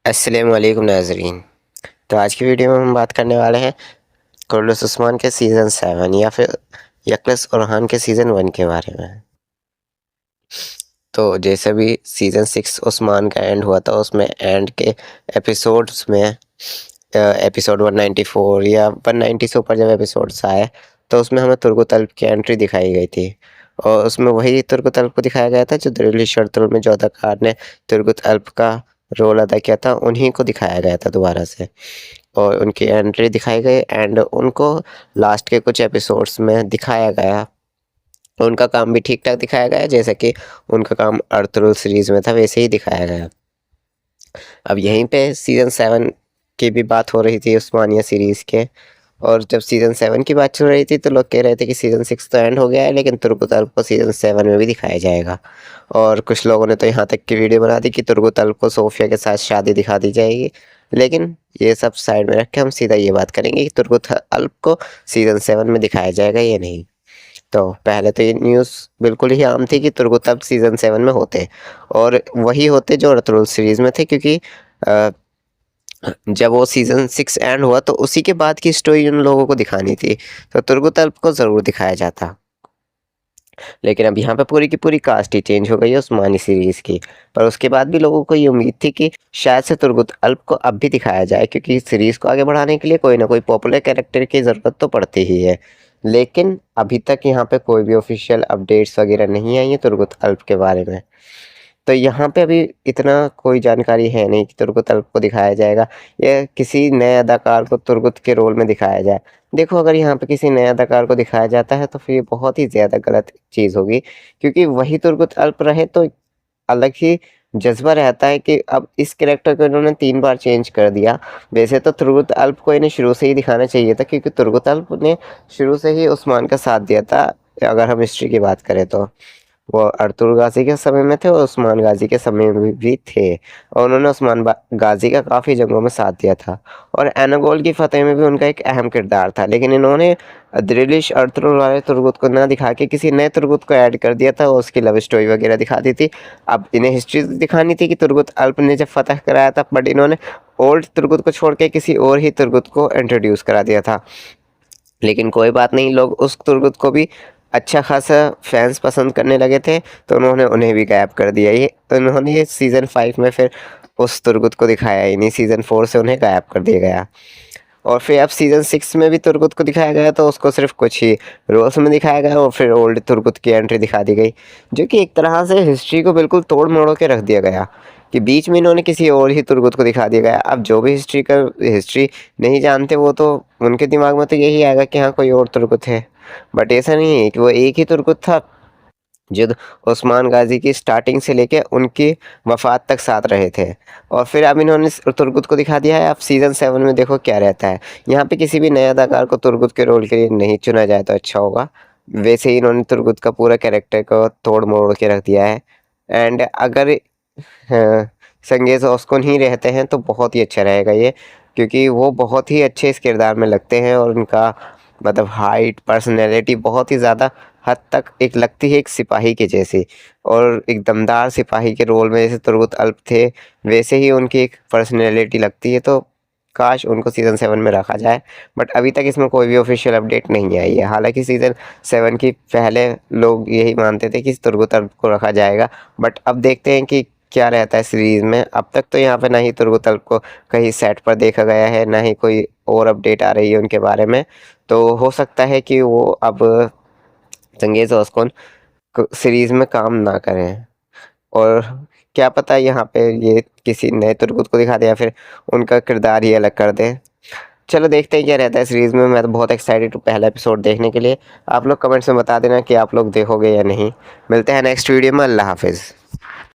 अस्सलाम वालेकुम नाज़रीन। तो आज की वीडियो में हम बात करने वाले हैं कुर्रतुल उस्मान के सीज़न 7 या फिर यकलस उरहान के सीज़न 1 के बारे में। तो जैसे भी सीज़न 6 उस्मान का एंड हुआ था, उसमें एंड के एपिसोड्स में एपिसोड 194 या 190 से ऊपर जब एपिसोड्स आए, तो उसमें हमें तुर्क की एंट्री दिखाई गई थी। और उसमें वही तुर्क को दिखाया गया था जो दिल्ली शर्तुल में जोधाकार ने तुर्क का रोल अदा किया था, उन्हीं को दिखाया गया था दोबारा से। और उनकी एंट्री दिखाई गई एंड उनको लास्ट के कुछ एपिसोड्स में दिखाया गया। उनका काम भी ठीक ठाक दिखाया गया, जैसे कि उनका काम अर्तुगरुल सीरीज में था वैसे ही दिखाया गया। अब यहीं पे सीज़न 7 की भी बात हो रही थी उस्मानिया सीरीज़ के, और जब सीज़न 7 की बात चल रही थी तो लोग कह रहे थे कि सीज़न 6 तो एंड हो गया है, लेकिन तुर्क को सीज़न 7 में भी दिखाया जाएगा। और कुछ लोगों ने तो यहाँ तक की वीडियो बना दी कि तुर्क को सोफिया के साथ शादी दिखा दी जाएगी। लेकिन ये सब साइड में रख के हम सीधा ये बात करेंगे कि तुर्क को सीज़न 7 में दिखाया जाएगा या नहीं। तो पहले तो ये न्यूज़ बिल्कुल ही आम थी कि तुर्क सीज़न 7 में होते, और वही होते जो अर्तुगरुल सीरीज़ में थे, क्योंकि अ, जब वो सीज़न 6 एंड हुआ तो उसी के बाद की स्टोरी उन लोगों को दिखानी थी, तो तुर्क को ज़रूर दिखाया जाता। लेकिन अब यहाँ पे पूरी की पूरी कास्ट ही चेंज हो गई है उस्मानी सीरीज़ की। पर उसके बाद भी लोगों को ये उम्मीद थी कि शायद से तुर्क को अब भी दिखाया जाए, क्योंकि सीरीज़ को आगे बढ़ाने के लिए कोई ना कोई पॉपुलर कैरेक्टर की ज़रूरत तो पड़ती ही है। लेकिन अभी तक यहाँ पे कोई भी ऑफिशियल अपडेट्स वगैरह नहीं आई है तुर्क के बारे में। तो यहाँ पे अभी इतना कोई जानकारी है नहीं कि तुर्क को दिखाया जाएगा या किसी नए अदाकार को तुर्क के रोल में दिखाया जाए। देखो, अगर यहाँ पे किसी नए अदाकार को दिखाया जाता है तो फिर ये बहुत ही ज़्यादा गलत चीज़ होगी, क्योंकि वही तुर्क रहे तो अलग ही जज़्बा रहता है कि अब इस कैरेक्टर को इन्होंने 3 बार चेंज कर दिया। वैसे तो तुर्क को इन्हें शुरू से ही दिखाना चाहिए था, क्योंकि तुर्क ने शुरू से ही उस्मान का साथ दिया था, अगर हम हिस्ट्री की बात करें तो। वो अर्तुगरुल गाज़ी के समय में थे और उस्मान गाज़ी के समय में भी थे, और उन्होंने गाज़ी का काफ़ी जंगों में साथ दिया था, और एनागोल की फ़तह में भी उनका एक अहम किरदार था। लेकिन इन्होंने दिलिश अर्तुगरुल वाले तुर्क को ना दिखा के किसी नए तुर्क को ऐड कर दिया था और उसकी लव स्टोरी वगैरह दिखा दी थी। अब इन्हें हिस्ट्री दिखानी थी कि तुर्क ने जब फ़तह कराया था, बट इन्होंने ओल्ड तुर्क को छोड़ के किसी और ही तुर्क को इंट्रोड्यूस करा दिया था। लेकिन कोई बात नहीं, लोग उस तुर्क को भी अच्छा खासा फैंस पसंद करने लगे थे, तो उन्होंने उन्हें भी गायब कर दिया। ये उन्होंने ये सीज़न 5 में फिर उस तुर्क को दिखाया ही नहीं, सीज़न 4 से उन्हें गायब कर दिया गया। और फिर अब सीज़न 6 में भी तुर्क को दिखाया गया, तो उसको सिर्फ कुछ ही रोल्स में दिखाया गया और फिर ओल्ड तुर्क की एंट्री दिखा दी गई, जो कि एक तरह से हिस्ट्री को बिल्कुल तोड़ मरोड़ के रख दिया गया, कि बीच में इन्होंने किसी और ही तुर्क को दिखा दिया गया। अब जो भी हिस्ट्री नहीं जानते, वो तो उनके दिमाग में तो यही आएगा कि हाँ, कोई और तुर्क थे। बट ऐसा नहीं है कि वो एक ही तुर्क था जो उस्मान गाजी की स्टार्टिंग से लेके उनकी वफ़ात तक साथ रहे थे। और फिर अब इन्होंने तुर्गुत को दिखा दिया है। अब सीज़न 7 में देखो क्या रहता है। यहाँ पे किसी भी नए अदाकार को तुर्गुत के रोल के लिए नहीं चुना जाए तो अच्छा होगा। वैसे ही इन्होंने तुर्गुत का पूरा कैरेक्टर को तोड़ मरोड़ के रख दिया है। एंड अगर संगेज़ ओस्कुन ही रहते हैं तो बहुत ही अच्छा रहेगा ये, क्योंकि वो बहुत ही अच्छे इस किरदार में लगते हैं, और उनका मतलब हाइट, पर्सनैलिटी बहुत ही ज़्यादा हद तक एक लगती है एक सिपाही के जैसी, और एक दमदार सिपाही के रोल में जैसे तुर्गुत थे, वैसे ही उनकी एक पर्सनैलिटी लगती है। तो काश उनको सीज़न 7 में रखा जाए, बट अभी तक इसमें कोई भी ऑफिशियल अपडेट नहीं आई है। हालांकि सीज़न 7 की पहले लोग यही मानते थे कि तुर्गुत को रखा जाएगा, बट अब देखते हैं कि क्या रहता है सीरीज़ में। अब तक तो यहाँ पे ना ही तुर्गुत को कहीं सेट पर देखा गया है, ना ही कोई और अपडेट आ रही है उनके बारे में। तो हो सकता है कि वो अब चंगेज़ ओस्कुन सीरीज़ में काम ना करें, और क्या पता यहाँ पे ये किसी नए तुर्क को दिखा दे या फिर उनका किरदार ही अलग कर दे। चलो देखते हैं क्या रहता है सीरीज़ में। मैं तो बहुत एक्साइटेड हूँ पहला एपिसोड देखने के लिए। आप लोग कमेंट्स में बता देना कि आप लोग देखोगे या नहीं। मिलते हैं नेक्स्ट वीडियो में। अल्लाह हाफिज़।